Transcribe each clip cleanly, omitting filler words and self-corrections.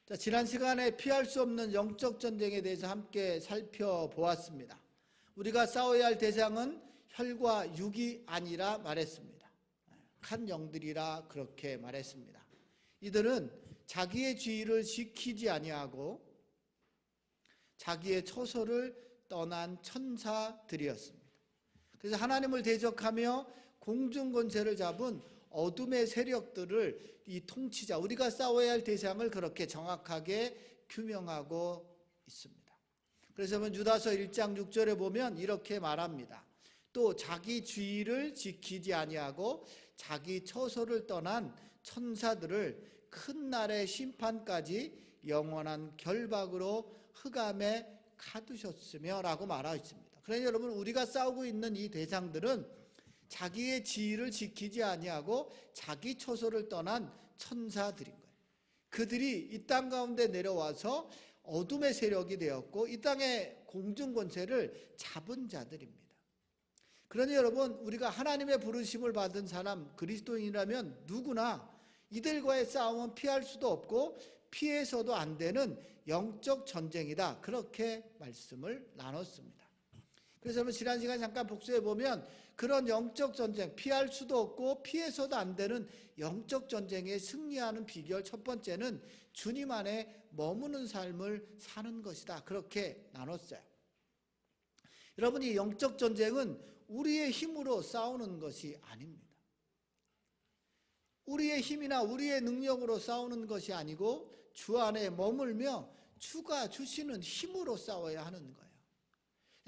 자, 지난 시간에 피할 수 없는 영적 전쟁에 대해서 함께 살펴보았습니다. 우리가 싸워야 할 대상은 혈과 육이 아니라 말했습니다. 한 영들이라 그렇게 말했습니다. 이들은 자기의 지위를 지키지 아니하고 자기의 처소를 떠난 천사들이었습니다. 그래서 하나님을 대적하며 공중 권세를 잡은 어둠의 세력들을 이 통치자, 우리가 싸워야 할 대상을 그렇게 정확하게 규명하고 있습니다. 그래서 유다서 1장 6절에 보면 이렇게 말합니다. 또 자기 주의를 지키지 아니하고 자기 처소를 떠난 천사들을 큰 날의 심판까지 영원한 결박으로 흑암에 가두셨으며 라고 말하고 있습니다. 그러니 여러분, 우리가 싸우고 있는 이 대상들은 자기의 지위를 지키지 아니하고 자기 처소를 떠난 천사들인 거예요. 그들이 이 땅 가운데 내려와서 어둠의 세력이 되었고 이 땅의 공중 권세를 잡은 자들입니다. 그러니 여러분, 우리가 하나님의 부르심을 받은 사람, 그리스도인이라면 누구나 이들과의 싸움은 피할 수도 없고 피해서도 안 되는 영적 전쟁이다, 그렇게 말씀을 나눴습니다. 그래서 여러분, 지난 시간 잠깐 복수해 보면 그런 영적 전쟁, 피할 수도 없고 피해서도 안 되는 영적 전쟁에 승리하는 비결, 첫 번째는 주님 안에 머무는 삶을 사는 것이다, 그렇게 나눴어요. 여러분, 이 영적 전쟁은 우리의 힘으로 싸우는 것이 아닙니다. 우리의 힘이나 우리의 능력으로 싸우는 것이 아니고 주 안에 머물며 주가 주시는 힘으로 싸워야 하는 거예요.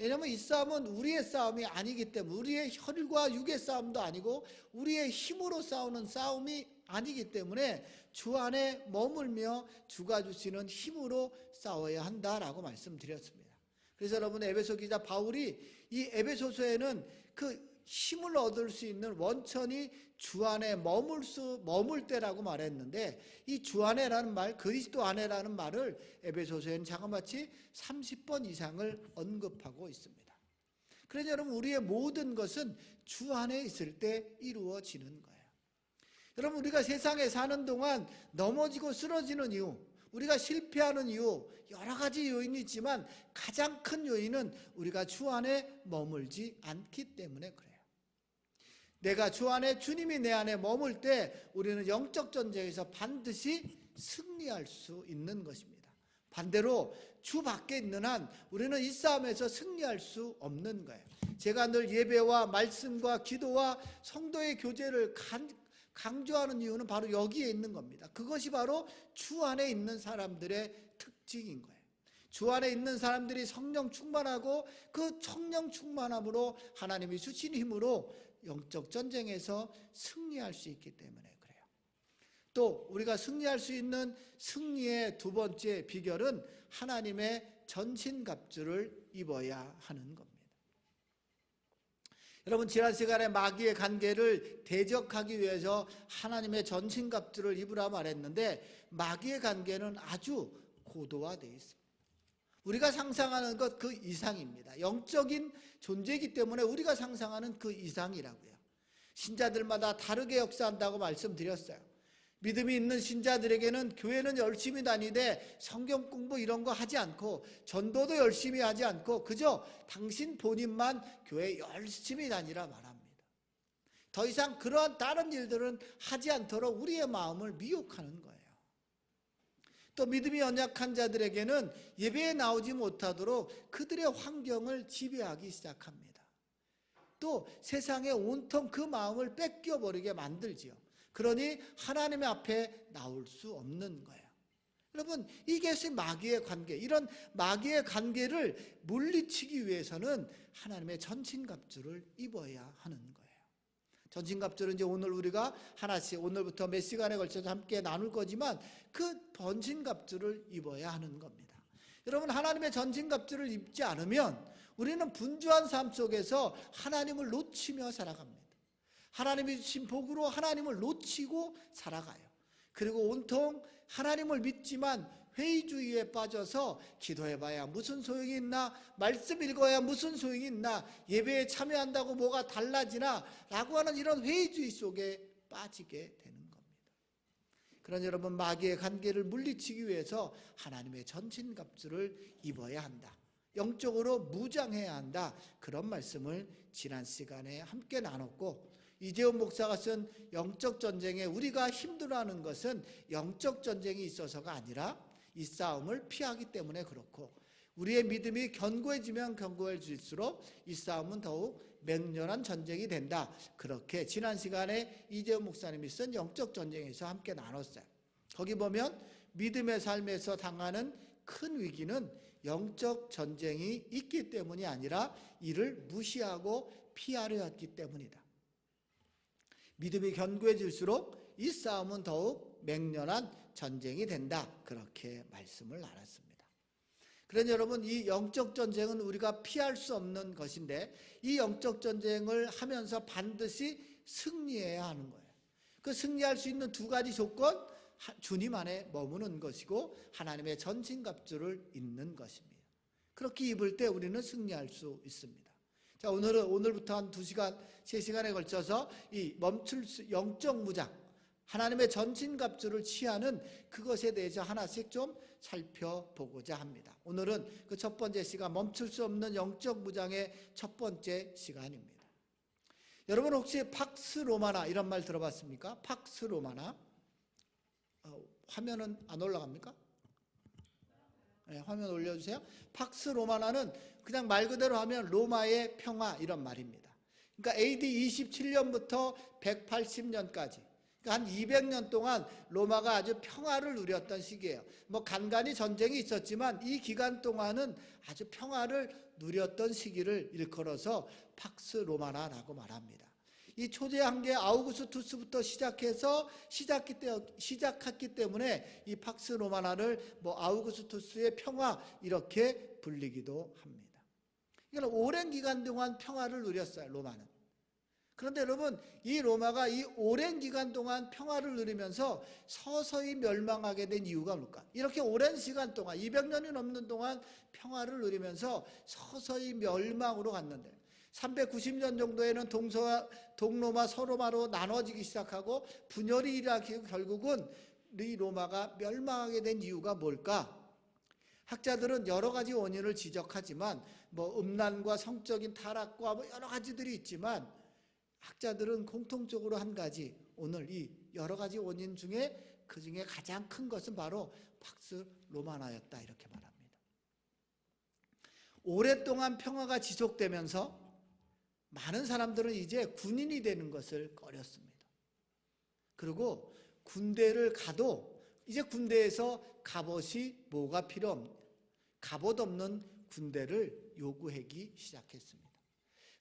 왜냐하면 이 싸움은 우리의 싸움이 아니기 때문에, 우리의 혈과 육의 싸움도 아니고 우리의 힘으로 싸우는 싸움이 아니기 때문에 주 안에 머물며 주가 주시는 힘으로 싸워야 한다라고 말씀드렸습니다. 그래서 여러분, 에베소 기자 바울이 이 에베소서에는 그 힘을 얻을 수 있는 원천이 주 안에 머물 때라고 말했는데, 이 주 안에라는 말, 그리스도 안에라는 말을 에베소서에는 자그마치 30번 이상을 언급하고 있습니다. 그래서 여러분, 우리의 모든 것은 주 안에 있을 때 이루어지는 거예요. 여러분, 우리가 세상에 사는 동안 넘어지고 쓰러지는 이유, 우리가 실패하는 이유, 여러 가지 요인이 있지만 가장 큰 요인은 우리가 주 안에 머물지 않기 때문에 그래요. 내가 주 안에, 주님이 내 안에 머물 때 우리는 영적 전쟁에서 반드시 승리할 수 있는 것입니다. 반대로 주 밖에 있는 한 우리는 이 싸움에서 승리할 수 없는 거예요. 제가 늘 예배와 말씀과 기도와 성도의 교제를 강조하는 이유는 바로 여기에 있는 겁니다. 그것이 바로 주 안에 있는 사람들의 특징인 거예요. 주 안에 있는 사람들이 성령 충만하고 그 성령 충만함으로 하나님이 주신 힘으로 영적 전쟁에서 승리할 수 있기 때문에 그래요. 또 우리가 승리할 수 있는 승리의 두 번째 비결은 하나님의 전신갑주를 입어야 하는 겁니다. 여러분, 지난 시간에 마귀의 관계를 대적하기 위해서 하나님의 전신갑주를 입으라 말했는데, 마귀의 관계는 아주 고도화되어 있습니다. 우리가 상상하는 것 그 이상입니다. 영적인 존재이기 때문에 우리가 상상하는 그 이상이라고요. 신자들마다 다르게 역사한다고 말씀드렸어요. 믿음이 있는 신자들에게는 교회는 열심히 다니되 성경 공부 이런 거 하지 않고 전도도 열심히 하지 않고 그저 당신 본인만 교회 열심히 다니라 말합니다. 더 이상 그러한 다른 일들은 하지 않도록 우리의 마음을 미혹하는 거예요. 또 믿음이 연약한 자들에게는 예배에 나오지 못하도록 그들의 환경을 지배하기 시작합니다. 또 세상에 온통 그 마음을 뺏겨버리게 만들지요. 그러니 하나님의 앞에 나올 수 없는 거예요. 여러분, 이게 마귀의 관계, 이런 마귀의 관계를 물리치기 위해서는 하나님의 전신갑주를 입어야 하는 거예요. 전신갑주는 이제 오늘 우리가 하나씩, 오늘부터 몇 시간에 걸쳐서 함께 나눌 거지만 그 전신갑주를 입어야 하는 겁니다. 여러분, 하나님의 전신갑주를 입지 않으면 우리는 분주한 삶 속에서 하나님을 놓치며 살아갑니다. 하나님이 주신 복으로 하나님을 놓치고 살아가요. 그리고 온통 하나님을 믿지만 회의주의에 빠져서 기도해봐야 무슨 소용이 있나, 말씀 읽어야 무슨 소용이 있나, 예배에 참여한다고 뭐가 달라지나 라고 하는 이런 회의주의 속에 빠지게 되는 겁니다. 그런 여러분, 마귀의 관계를 물리치기 위해서 하나님의 전신갑주를 입어야 한다. 영적으로 무장해야 한다. 그런 말씀을 지난 시간에 함께 나눴고, 이재훈 목사가 쓴 영적 전쟁에 우리가 힘들어하는 것은 영적 전쟁이 있어서가 아니라 이 싸움을 피하기 때문에 그렇고, 우리의 믿음이 견고해지면 견고해질수록 이 싸움은 더욱 맹렬한 전쟁이 된다. 그렇게 지난 시간에 이재훈 목사님이 쓴 영적 전쟁에서 함께 나눴어요. 거기 보면 믿음의 삶에서 당하는 큰 위기는 영적 전쟁이 있기 때문이 아니라 이를 무시하고 피하려 했기 때문이다. 믿음이 견고해질수록 이 싸움은 더욱 맹렬한 전쟁이 된다. 그렇게 말씀을 나눴습니다. 그러니 여러분, 이 영적 전쟁은 우리가 피할 수 없는 것인데, 이 영적 전쟁을 하면서 반드시 승리해야 하는 거예요. 그 승리할 수 있는 두 가지 조건, 주님 안에 머무는 것이고 하나님의 전신갑주를 입는 것입니다. 그렇게 입을 때 우리는 승리할 수 있습니다. 자, 오늘부터 한 2시간, 3시간에 걸쳐서 이 영적 무장, 하나님의 전신갑주를 취하는 그것에 대해서 하나씩 좀 살펴보고자 합니다. 오늘은 그 첫 번째 시간, 멈출 수 없는 영적 무장의 첫 번째 시간입니다. 여러분, 혹시 팍스 로마나 이런 말 들어봤습니까? 팍스 로마나. 화면은 안 올라갑니까? 네, 화면 올려주세요. 팍스 로마나는 그냥 말 그대로 하면 로마의 평화 이런 말입니다. 그러니까 AD 27년부터 180년까지 한 200년 동안 로마가 아주 평화를 누렸던 시기예요. 뭐 간간히 전쟁이 있었지만 이 기간 동안은 아주 평화를 누렸던 시기를 일컬어서 팍스 로마나라고 말합니다. 이 초대 황제 아우구스투스부터 시작했기 때문에 이 팍스 로마나를 뭐 아우구스투스의 평화 이렇게 불리기도 합니다. 이건 오랜 기간 동안 평화를 누렸어요, 로마는. 그런데 여러분, 이 로마가 이 오랜 기간 동안 평화를 누리면서 서서히 멸망하게 된 이유가 뭘까? 이렇게 오랜 시간 동안 200년이 넘는 동안 평화를 누리면서 서서히 멸망으로 갔는데 390년 정도에는 동로마 서로마로 나눠지기 시작하고 분열이 일어나고 결국은 이 로마가 멸망하게 된 이유가 뭘까? 학자들은 여러 가지 원인을 지적하지만 뭐 음란과 성적인 타락과 뭐 여러 가지들이 있지만 학자들은 공통적으로 한 가지, 오늘 이 여러 가지 원인 중에 그 중에 가장 큰 것은 바로 팍스 로마나였다 이렇게 말합니다. 오랫동안 평화가 지속되면서 많은 사람들은 이제 군인이 되는 것을 꺼렸습니다. 그리고 군대를 가도 이제 군대에서 갑옷이 뭐가 필요 없는, 갑옷 없는 군대를 요구하기 시작했습니다.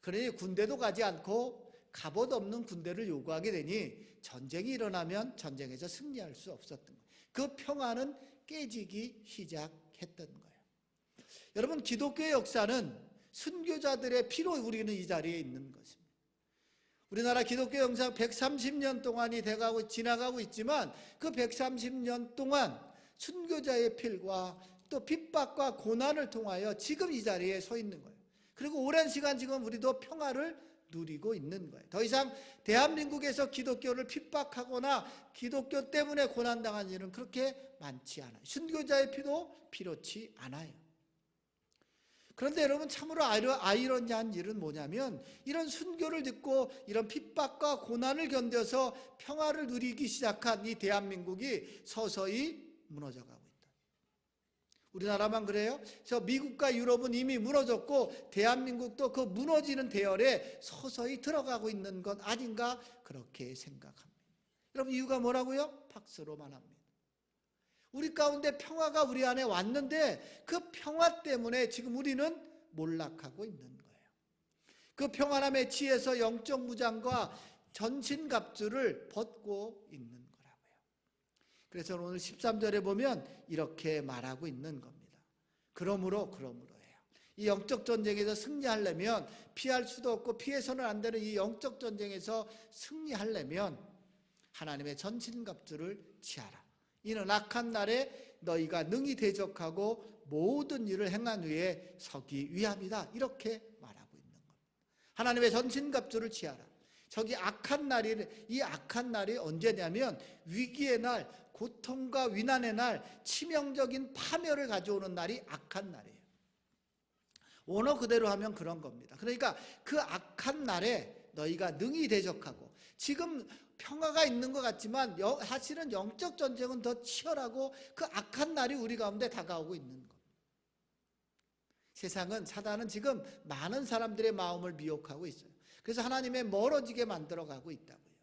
그러니 군대도 가지 않고 갑옷 없는 군대를 요구하게 되니 전쟁이 일어나면 전쟁에서 승리할 수 없었던 거예요. 그 평화는 깨지기 시작했던 거예요. 여러분, 기독교의 역사는 순교자들의 피로 우리는 이 자리에 있는 것입니다. 우리나라 기독교 역사 130년 동안이 지나가고 있지만 그 130년 동안 순교자의 피와 또 핍박과 고난을 통하여 지금 이 자리에 서 있는 거예요. 그리고 오랜 시간 지금 우리도 평화를 누리고 있는 거예요. 더 이상 대한민국에서 기독교를 핍박하거나 기독교 때문에 고난당한 일은 그렇게 많지 않아요. 순교자의 피도 필요치 않아요. 그런데 여러분, 참으로 아이러니한 일은 뭐냐면 이런 순교를 듣고 이런 핍박과 고난을 견뎌서 평화를 누리기 시작한 이 대한민국이 서서히 무너져가고 있다. 우리나라만 그래요? 그래서 미국과 유럽은 이미 무너졌고 대한민국도 그 무너지는 대열에 서서히 들어가고 있는 것 아닌가 그렇게 생각합니다. 여러분, 이유가 뭐라고요? 팍스 로마나입니다. 우리 가운데 평화가 우리 안에 왔는데 그 평화 때문에 지금 우리는 몰락하고 있는 거예요. 그 평안함에 취해서 영적 무장과 전신갑주를 벗고 있는 거라고요. 그래서 오늘 13절에 보면 이렇게 말하고 있는 겁니다. 그러므로예요. 이 영적 전쟁에서 승리하려면, 피할 수도 없고 피해서는 안 되는 이 영적 전쟁에서 승리하려면 하나님의 전신갑주를 취하라. 이는 악한 날에 너희가 능히 대적하고 모든 일을 행한 후에 서기 위함이다. 이렇게 말하고 있는 겁니다. 하나님의 전신갑주를 취하라. 이 악한 날이 언제냐면 위기의 날, 고통과 위난의 날, 치명적인 파멸을 가져오는 날이 악한 날이에요. 원어 그대로 하면 그런 겁니다. 그러니까 그 악한 날에 너희가 능히 대적하고, 지금 평화가 있는 것 같지만 사실은 영적 전쟁은 더 치열하고 그 악한 날이 우리 가운데 다가오고 있는 겁니다. 사단은 지금 많은 사람들의 마음을 미혹하고 있어요. 그래서 하나님의 멀어지게 만들어가고 있다고요.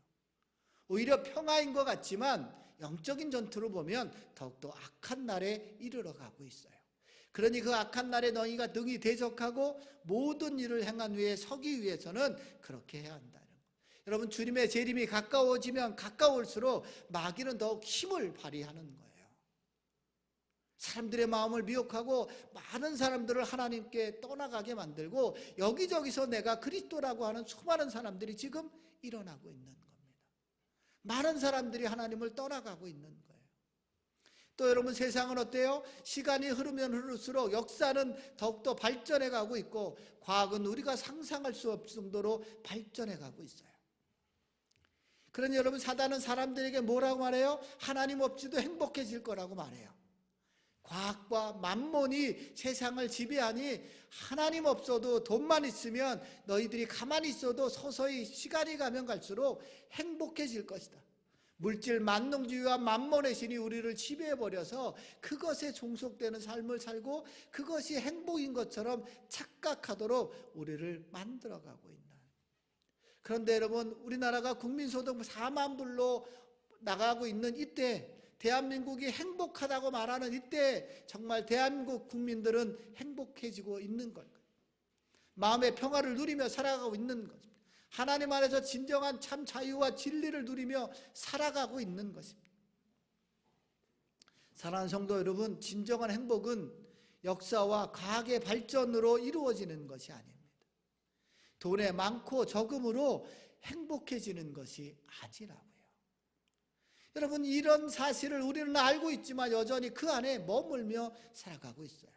오히려 평화인 것 같지만 영적인 전투로 보면 더욱더 악한 날에 이르러 가고 있어요. 그러니 그 악한 날에 너희가 능히 대적하고 모든 일을 행한 후에 서기 위해서는 그렇게 해야 한다는 거예요. 여러분, 주님의 재림이 가까워지면 가까울수록 마귀는 더욱 힘을 발휘하는 거예요. 사람들의 마음을 미혹하고 많은 사람들을 하나님께 떠나가게 만들고, 여기저기서 내가 그리스도라고 하는 수많은 사람들이 지금 일어나고 있는 겁니다. 많은 사람들이 하나님을 떠나가고 있는 거예요. 또 여러분, 세상은 어때요? 시간이 흐르면 흐를수록 역사는 더욱더 발전해 가고 있고, 과학은 우리가 상상할 수 없을 정도로 발전해 가고 있어요. 그러니 여러분, 사단은 사람들에게 뭐라고 말해요? 하나님 없이도 행복해질 거라고 말해요. 과학과 만몬이 세상을 지배하니 하나님 없어도 돈만 있으면 너희들이 가만히 있어도 서서히 시간이 가면 갈수록 행복해질 것이다. 물질 만능주의와 만몬의 신이 우리를 지배해버려서 그것에 종속되는 삶을 살고 그것이 행복인 것처럼 착각하도록 우리를 만들어가고 있는. 그런데 여러분, 우리나라가 국민소득 4만 불로 나가고 있는 이때, 대한민국이 행복하다고 말하는 이때 정말 대한민국 국민들은 행복해지고 있는 걸까요? 마음의 평화를 누리며 살아가고 있는 것입니다. 하나님 안에서 진정한 참 자유와 진리를 누리며 살아가고 있는 것입니다. 사랑하는 성도 여러분, 진정한 행복은 역사와 과학의 발전으로 이루어지는 것이 아닙니다. 돈에 많고 적음으로 행복해지는 것이 아니라고요. 여러분, 이런 사실을 우리는 알고 있지만 여전히 그 안에 머물며 살아가고 있어요.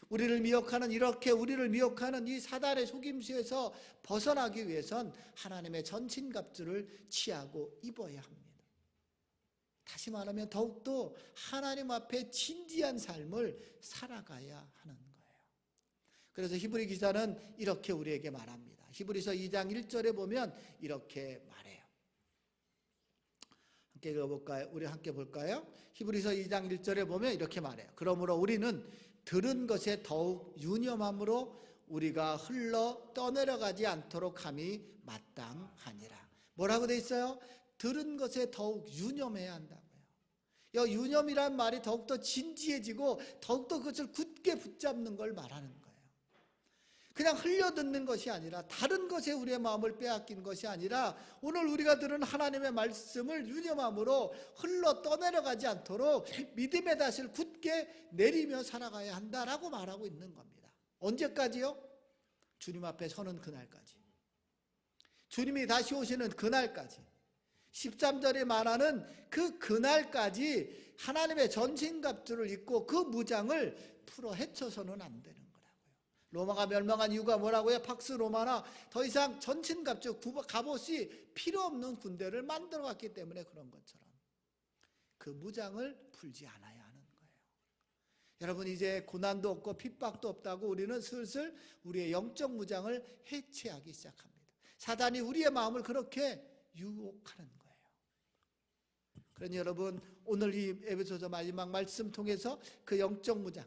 우리를 미혹하는 이 사단의 속임수에서 벗어나기 위해선 하나님의 전신갑주를 취하고 입어야 합니다. 다시 말하면 더욱더 하나님 앞에 진지한 삶을 살아가야 하는 거예요. 그래서 히브리 기자는 이렇게 우리에게 말합니다. 히브리서 2장 1절에 보면 이렇게 말해요. 함께 읽어볼까요? 우리 함께 볼까요? 히브리서 2장 1절에 보면 이렇게 말해요. 그러므로 우리는 들은 것에 더욱 유념함으로 우리가 흘러 떠내려가지 않도록 함이 마땅하니라. 뭐라고 돼 있어요? 들은 것에 더욱 유념해야 한다고요. 유념이란 말이 더욱더 진지해지고 더욱더 그것을 굳게 붙잡는 걸 말하는 거예요. 그냥 흘려듣는 것이 아니라, 다른 것에 우리의 마음을 빼앗긴 것이 아니라 오늘 우리가 들은 하나님의 말씀을 유념함으로 흘러 떠내려가지 않도록 믿음의 닷을 굳게 내리며 살아가야 한다라고 말하고 있는 겁니다. 언제까지요? 주님 앞에 서는 그날까지. 주님이 다시 오시는 그날까지. 13절에 말하는 그 그날까지 하나님의 전신갑주를 입고 그 무장을 풀어 헤쳐서는 안 되는 거예요. 로마가 멸망한 이유가 뭐라고요? 팍스 로마나 더 이상 전신갑주 갑옷이 필요 없는 군대를 만들어왔기 때문에 그런 것처럼 그 무장을 풀지 않아야 하는 거예요. 여러분, 이제 고난도 없고 핍박도 없다고 우리는 슬슬 우리의 영적 무장을 해체하기 시작합니다. 사단이 우리의 마음을 그렇게 유혹하는 거예요. 그러니 여러분, 오늘 이 에베소서 마지막 말씀 통해서 그 영적 무장,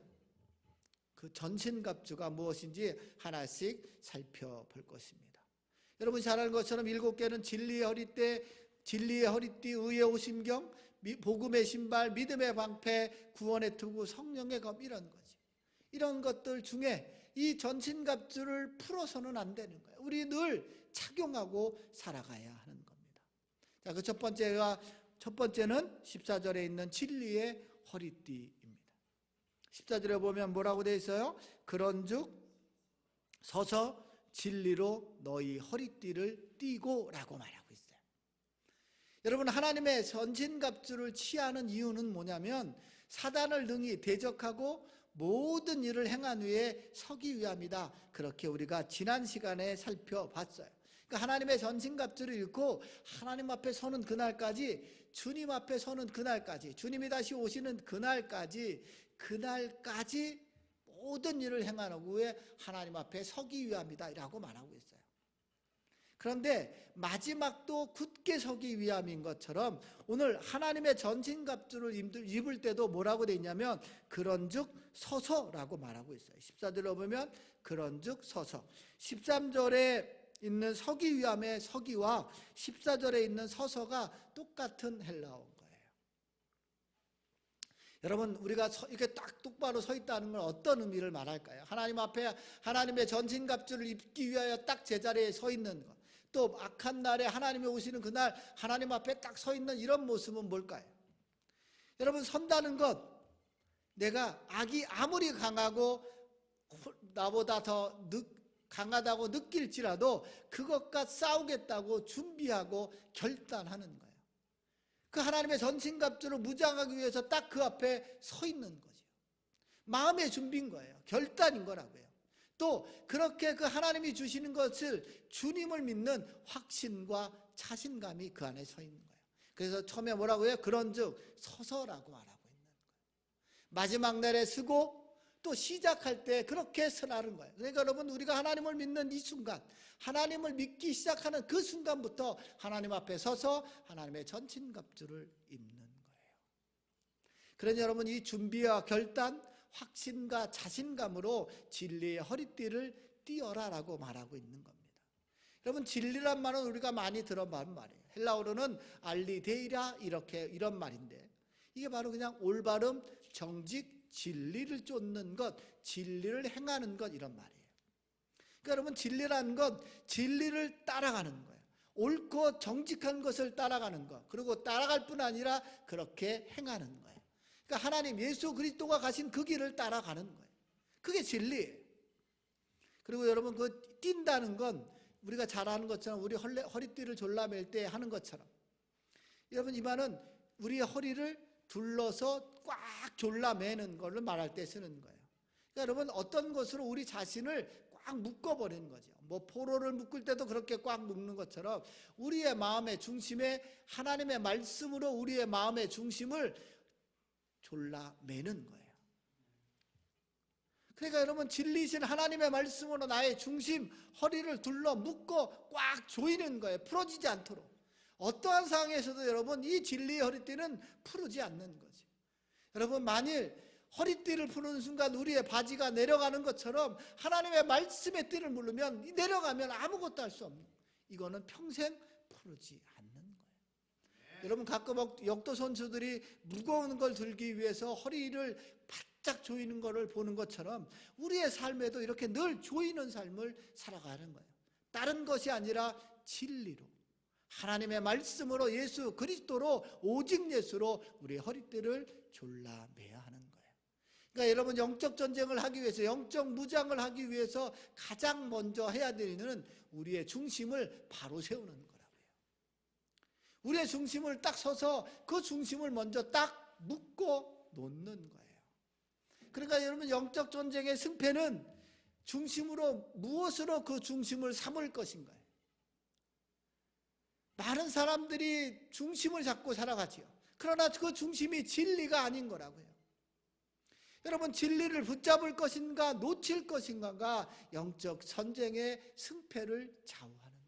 그 전신갑주가 무엇인지 하나씩 살펴볼 것입니다. 여러분 잘 아는 것처럼 7개는 진리의 허리띠, 의의 오심경, 복음의 신발, 믿음의 방패, 구원의 투구, 성령의 검, 이런 거지. 이런 것들 중에 이 전신갑주를 풀어서는 안 되는 거예요. 우리 늘 착용하고 살아가야 하는 겁니다. 자, 그 첫 번째는 14절에 있는 진리의 허리띠. 14절에 보면 뭐라고 되어 있어요? 그런즉 서서 진리로 너희 허리띠를 띠고 라고 말하고 있어요. 여러분, 하나님의 전신갑주를 취하는 이유는 뭐냐면 사단을 능히 대적하고 모든 일을 행한 후에 서기 위함이다. 그렇게 우리가 지난 시간에 살펴봤어요. 그러니까 하나님의 전신갑주를 잃고 하나님 앞에 서는 그날까지, 주님 앞에 서는 그날까지, 주님이 다시 오시는 그날까지 모든 일을 행한 후에 하나님 앞에 서기 위함이다 라고 말하고 있어요. 그런데 마지막도 굳게 서기 위함인 것처럼 오늘 하나님의 전신갑주를 입을 때도 뭐라고 돼 있냐면 그런즉 서서라고 말하고 있어요. 14절로 보면 그런즉 서서. 13절에 있는 서기 위함의 서기와 14절에 있는 서서가 똑같은 헬라어인 거예요. 여러분, 우리가 이렇게 딱 똑바로 서 있다는 건 어떤 의미를 말할까요? 하나님 앞에 하나님의 전신갑주를 입기 위하여 딱 제자리에 서 있는 것, 또 악한 날에 하나님이 오시는 그날 하나님 앞에 딱 서 있는 이런 모습은 뭘까요? 여러분, 선다는 것, 내가 악이 아무리 강하고 나보다 더 강하다고 느낄지라도 그것과 싸우겠다고 준비하고 결단하는 거예요. 그 하나님의 전신갑주를 무장하기 위해서 딱 그 앞에 서 있는 거죠. 마음의 준비인 거예요. 결단인 거라고요. 또 그렇게 그 하나님이 주시는 것을, 주님을 믿는 확신과 자신감이 그 안에 서 있는 거예요. 그래서 처음에 뭐라고 해요? 그런즉 서서라고 말하고 있는 거예요. 마지막 날에 서고 또 시작할 때 그렇게 서라는 거예요. 그러니까 여러분, 우리가 하나님을 믿는 이 순간, 하나님을 믿기 시작하는 그 순간부터 하나님 앞에 서서 하나님의 전신갑주를 입는 거예요. 그러니 여러분, 이 준비와 결단, 확신과 자신감으로 진리의 허리띠를 띠어라라고 말하고 있는 겁니다. 여러분, 진리란 말은 우리가 많이 들어본 말이에요. 헬라어로는 알리데이라 이런 말인데, 이게 바로 그냥 올바름, 정직, 진리를 쫓는 것, 진리를 행하는 것, 이런 말이에요. 그러니까 여러분, 진리라는 건 진리를 따라가는 거예요. 옳고 정직한 것을 따라가는 것, 그리고 따라갈 뿐 아니라 그렇게 행하는 거예요. 그러니까 하나님 예수 그리스도가 가신 그 길을 따라가는 거예요. 그게 진리예요. 그리고 여러분, 그 뛴다는 건 우리가 잘 아는 것처럼 우리 허리띠를 졸라맬 때 하는 것처럼, 여러분, 이 말은 우리의 허리를 둘러서 꽉 졸라매는 것을 말할 때 쓰는 거예요. 그러니까 여러분, 어떤 것으로 우리 자신을 꽉 묶어버리는 거죠. 뭐 포로를 묶을 때도 그렇게 꽉 묶는 것처럼 우리의 마음의 중심에 하나님의 말씀으로 우리의 마음의 중심을 졸라매는 거예요. 그러니까 여러분, 진리이신 하나님의 말씀으로 나의 중심, 허리를 둘러 묶고 꽉 조이는 거예요. 풀어지지 않도록. 어떠한 상황에서도 여러분, 이 진리의 허리띠는 풀지 않는 거죠. 여러분, 만일 허리띠를 푸는 순간 우리의 바지가 내려가는 것처럼 하나님의 말씀의 띠를 물으면 내려가면 아무것도 할 수 없는, 이거는 평생 풀지 않는 거예요. 여러분, 가끔 역도 선수들이 무거운 걸 들기 위해서 허리를 바짝 조이는 것을 보는 것처럼 우리의 삶에도 이렇게 늘 조이는 삶을 살아가는 거예요. 다른 것이 아니라 진리로, 하나님의 말씀으로, 예수 그리스도로, 오직 예수로 우리의 허리띠를 졸라매야 하는 거예요. 그러니까 여러분, 영적 전쟁을 하기 위해서, 영적 무장을 하기 위해서 가장 먼저 해야 되는 우리의 중심을 바로 세우는 거라고요. 우리의 중심을 딱 서서 그 중심을 먼저 딱 묶고 놓는 거예요. 그러니까 여러분, 영적 전쟁의 승패는 중심으로, 무엇으로 그 중심을 삼을 것인가요? 많은 사람들이 중심을 잡고 살아가지요. 그러나 그 중심이 진리가 아닌 거라고요. 여러분, 진리를 붙잡을 것인가 놓칠 것인가가 영적 전쟁의 승패를 좌우하는 거예요.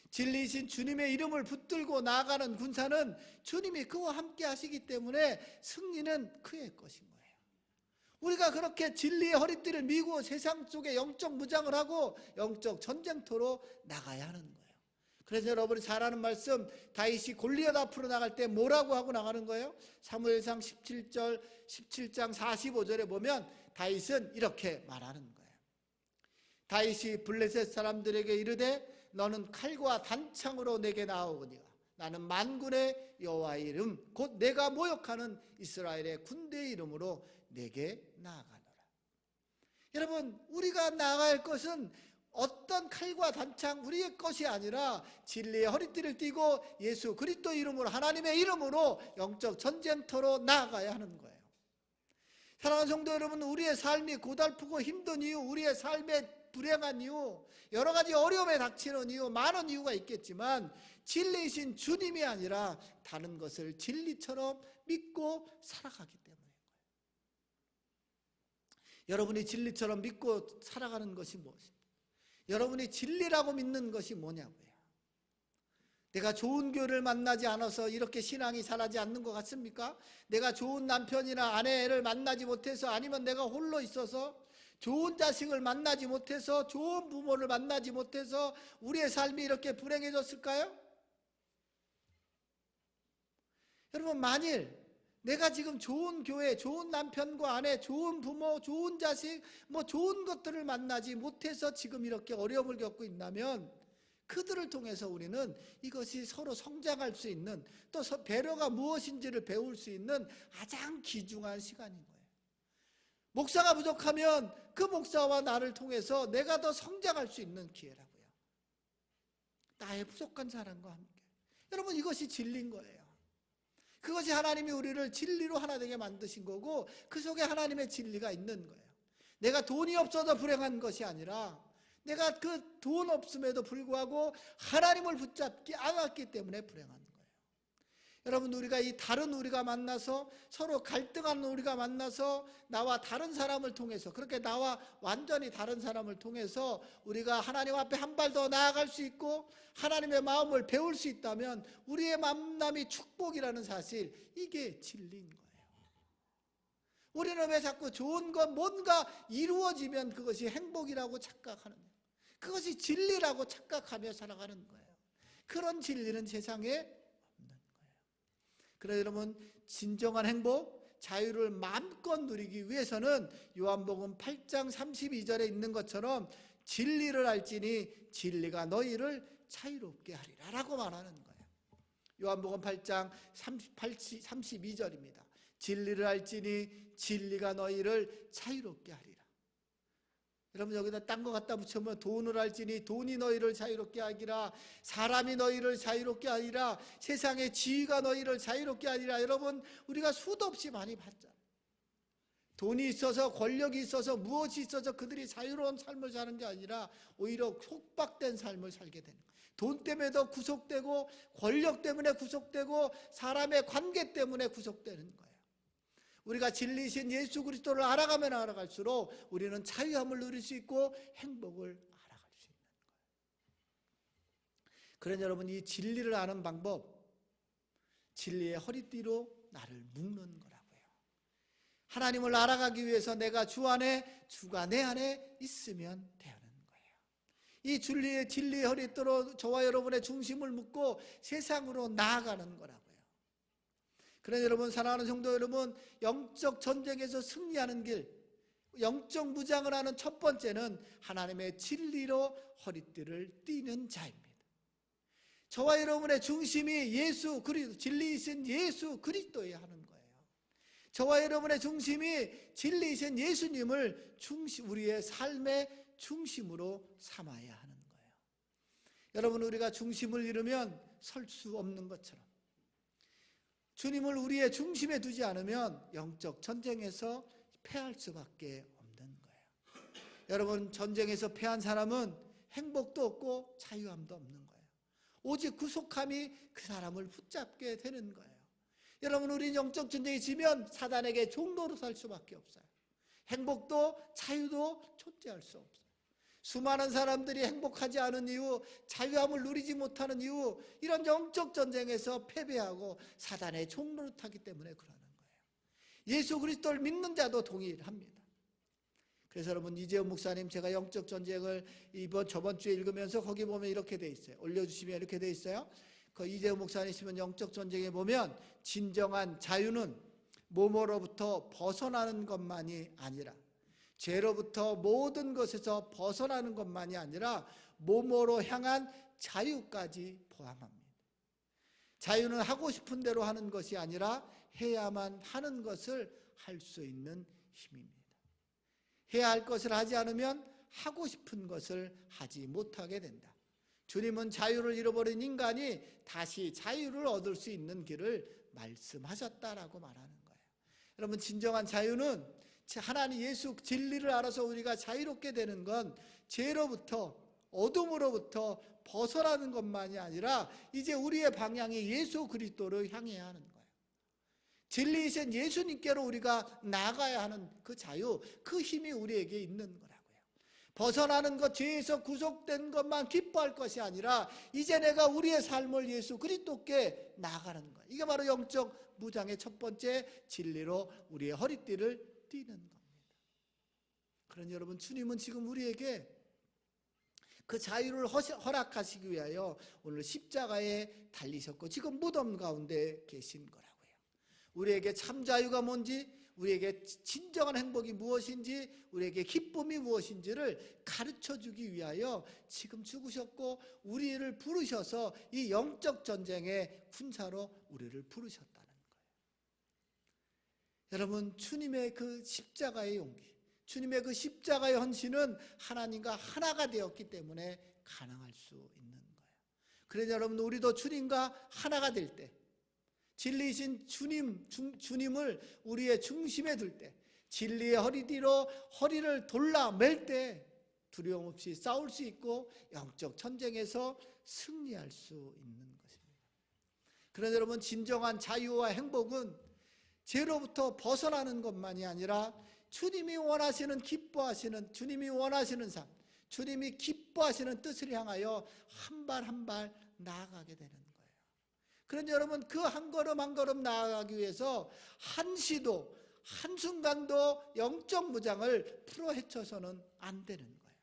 진리이신 주님의 이름을 붙들고 나아가는 군사는 주님이 그와 함께 하시기 때문에 승리는 그의 것인 거예요. 우리가 그렇게 진리의 허리띠를 미고 세상 속에 영적 무장을 하고 영적 전쟁터로 나가야 하는 거예요. 그래서 여러분이 잘 아는 말씀, 다윗이 골리앗 앞으로 나갈 때 뭐라고 하고 나가는 거예요? 사무엘상 17장 45절에 보면 다윗은 이렇게 말하는 거예요. 다윗이 블레셋 사람들에게 이르되 너는 칼과 단창으로 내게 나오거니와 나는 만군의 여호와의 이름 곧 내가 모욕하는 이스라엘의 군대의 이름으로 내게 나아가노라. 여러분, 우리가 나아갈 것은 어떤 칼과 단창, 우리의 것이 아니라 진리의 허리띠를 띠고 예수 그리스도 이름으로, 하나님의 이름으로 영적 전쟁터로 나아가야 하는 거예요. 사랑하는 성도 여러분, 우리의 삶이 고달프고 힘든 이유, 우리의 삶의 불행한 이유, 여러 가지 어려움에 닥치는 이유, 많은 이유가 있겠지만 진리이신 주님이 아니라 다른 것을 진리처럼 믿고 살아가기 때문인 거예요. 여러분이 진리처럼 믿고 살아가는 것이 무엇입니까? 여러분이 진리라고 믿는 것이 뭐냐고요? 내가 좋은 교회를 만나지 않아서 이렇게 신앙이 자라지 않는 것 같습니까? 내가 좋은 남편이나 아내를 만나지 못해서, 아니면 내가 홀로 있어서, 좋은 자식을 만나지 못해서, 좋은 부모를 만나지 못해서 우리의 삶이 이렇게 불행해졌을까요? 여러분, 만일 내가 지금 좋은 교회, 좋은 남편과 아내, 좋은 부모, 좋은 자식, 좋은 것들을 만나지 못해서 지금 이렇게 어려움을 겪고 있다면, 그들을 통해서 우리는 이것이 서로 성장할 수 있는, 또 배려가 무엇인지를 배울 수 있는 가장 귀중한 시간인 거예요. 목사가 부족하면 그 목사와 나를 통해서 내가 더 성장할 수 있는 기회라고요. 나의 부족한 사람과 함께. 여러분, 이것이 진리인 거예요. 그것이 하나님이 우리를 진리로 하나 되게 만드신 거고, 그 속에 하나님의 진리가 있는 거예요. 내가 돈이 없어서 불행한 것이 아니라, 내가 그 돈 없음에도 불구하고 하나님을 붙잡지 않았기 때문에 불행한 거예요. 여러분, 우리가 이 다른 우리가 만나서, 서로 갈등하는 우리가 만나서, 나와 다른 사람을 통해서, 그렇게 나와 완전히 다른 사람을 통해서 우리가 하나님 앞에 한 발 더 나아갈 수 있고 하나님의 마음을 배울 수 있다면, 우리의 만남이 축복이라는 사실, 이게 진리인 거예요. 우리는 왜 자꾸 좋은 것, 뭔가 이루어지면 그것이 행복이라고 착각하느냐, 그것이 진리라고 착각하며 살아가는 거예요. 그런 진리는 세상에 없는 거예요. 그래서 여러분, 진정한 행복, 자유를 마음껏 누리기 위해서는 요한복음 8장 32절에 있는 것처럼 진리를 알지니 진리가 너희를 자유롭게 하리라 라고 말하는 거예요. 요한복음 8장 32절입니다. 진리를 알지니 진리가 너희를 자유롭게 하리라. 여러분, 여기다 딴 거 갖다 붙여보면, 돈을 알지니 돈이 너희를 자유롭게 하리라, 사람이 너희를 자유롭게 하리라, 세상의 지위가 너희를 자유롭게 하리라. 여러분, 우리가 수도 없이 많이 봤잖아요. 돈이 있어서, 권력이 있어서, 무엇이 있어서 그들이 자유로운 삶을 사는 게 아니라 오히려 속박된 삶을 살게 되는 거예요. 돈 때문에도 구속되고, 권력 때문에 구속되고, 사람의 관계 때문에 구속되는 거예요. 우리가 진리이신 예수 그리스도를 알아가면 알아갈수록 우리는 자유함을 누릴 수 있고 행복을 알아갈 수 있는 거예요. 그러나 여러분, 이 진리를 아는 방법, 진리의 허리띠로 나를 묶는 거라고요. 하나님을 알아가기 위해서 내가 주 안에, 주가 내 안에 있으면 되는 거예요. 이 진리의 허리띠로 저와 여러분의 중심을 묶고 세상으로 나아가는 거라고요. 그래서 여러분, 사랑하는 성도 여러분, 영적 전쟁에서 승리하는 길, 영적 무장을 하는 첫 번째는 하나님의 진리로 허리띠를 띠는 자입니다. 저와 여러분의 중심이 예수 그리스도, 진리이신 예수 그리스도여야 하는 거예요. 저와 여러분의 중심이 진리이신 예수님을 우리의 삶의 중심으로 삼아야 하는 거예요. 여러분, 우리가 중심을 잃으면 설 수 없는 것처럼, 주님을 우리의 중심에 두지 않으면 영적 전쟁에서 패할 수밖에 없는 거예요. 여러분, 전쟁에서 패한 사람은 행복도 없고 자유함도 없는 거예요. 오직 구속함이 그 사람을 붙잡게 되는 거예요. 여러분, 우리 영적 전쟁이 지면 사단에게 종로로 살 수밖에 없어요. 행복도 자유도 존재할 수 없어요. 수많은 사람들이 행복하지 않은 이유, 자유함을 누리지 못하는 이유, 이런 영적 전쟁에서 패배하고 사단의 종로를 타기 때문에 그러는 거예요. 예수 그리스도를 믿는 자도 동일합니다. 그래서 여러분, 이재훈 목사님, 제가 영적 전쟁을 저번 주에 읽으면서 거기 보면 이렇게 돼 있어요. 올려주시면 이렇게 돼 있어요. 그 이재훈 목사님이시면 영적 전쟁에 보면, 진정한 자유는 뭐뭐로부터 벗어나는 것만이 아니라, 죄로부터 모든 것에서 벗어나는 것만이 아니라 뭐뭐로 향한 자유까지 포함합니다. 자유는 하고 싶은 대로 하는 것이 아니라 해야만 하는 것을 할 수 있는 힘입니다. 해야 할 것을 하지 않으면 하고 싶은 것을 하지 못하게 된다. 주님은 자유를 잃어버린 인간이 다시 자유를 얻을 수 있는 길을 말씀하셨다라고 말하는 거예요. 여러분, 진정한 자유는 하나님 예수 진리를 알아서 우리가 자유롭게 되는 건 죄로부터, 어둠으로부터 벗어나는 것만이 아니라 이제 우리의 방향이 예수 그리스도를 향해야 하는 거예요. 진리이신 예수님께로 우리가 나아가야 하는 그 자유, 그 힘이 우리에게 있는 거라고요. 벗어나는 것, 죄에서 구속된 것만 기뻐할 것이 아니라 이제 내가 우리의 삶을 예수 그리스도께 나아가는 거예요. 이게 바로 영적 무장의 첫 번째 진리로 우리의 허리띠를 띠는 겁니다. 그러니 여러분, 주님은 지금 우리에게 그 자유를 허락하시기 위하여 오늘 십자가에 달리셨고 지금 무덤 가운데 계신 거라고요. 우리에게 참 자유가 뭔지, 우리에게 진정한 행복이 무엇인지, 우리에게 기쁨이 무엇인지를 가르쳐주기 위하여 지금 죽으셨고 우리를 부르셔서 이 영적 전쟁의 군사로 우리를 부르셨다는 거예요. 여러분, 주님의 그 십자가의 용기, 주님의 그 십자가의 헌신은 하나님과 하나가 되었기 때문에 가능할 수 있는 거예요. 그래서 여러분, 우리도 주님과 하나가 될 때, 진리이신 주님을 우리의 중심에 둘 때, 진리의 허리띠로 허리를 돌라 맬 때 두려움 없이 싸울 수 있고 영적 전쟁에서 승리할 수 있는 것입니다. 그러나 여러분, 진정한 자유와 행복은 죄로부터 벗어나는 것만이 아니라 주님이 원하시는, 기뻐하시는, 주님이 원하시는 삶, 주님이 기뻐하시는 뜻을 향하여 한 발 한 발 나아가게 되는 거예요. 그런데 여러분, 그 한 걸음 한 걸음 나아가기 위해서 한시도, 한순간도 영적 무장을 풀어 헤쳐서는 안 되는 거예요.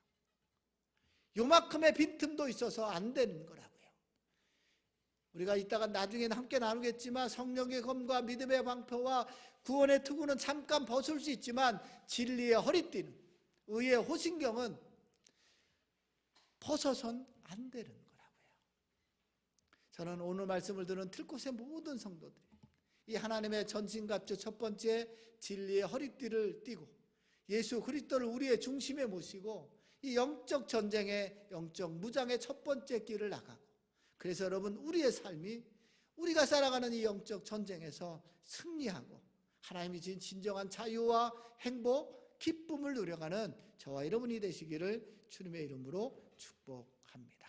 요만큼의 빈틈도 있어서 안 되는 거라고요. 우리가 이따가 나중에 함께 나누겠지만 성령의 검과 믿음의 방패와 구원의 투구는 잠깐 벗을 수 있지만 진리의 허리띠는, 의의 호신경은 벗어선 안 되는 거라고요. 저는 오늘 말씀을 들은 틀곳의 모든 성도들이 이 하나님의 전신갑주 첫 번째 진리의 허리띠를 띠고 예수 그리스도를 우리의 중심에 모시고 이 영적 전쟁의, 영적 무장의 첫 번째 길을 나가고, 그래서 여러분, 우리의 삶이 우리가 살아가는 이 영적 전쟁에서 승리하고 하나님이 주신 진정한 자유와 행복, 기쁨을 누려가는 저와 여러분이 되시기를 주님의 이름으로 축복합니다.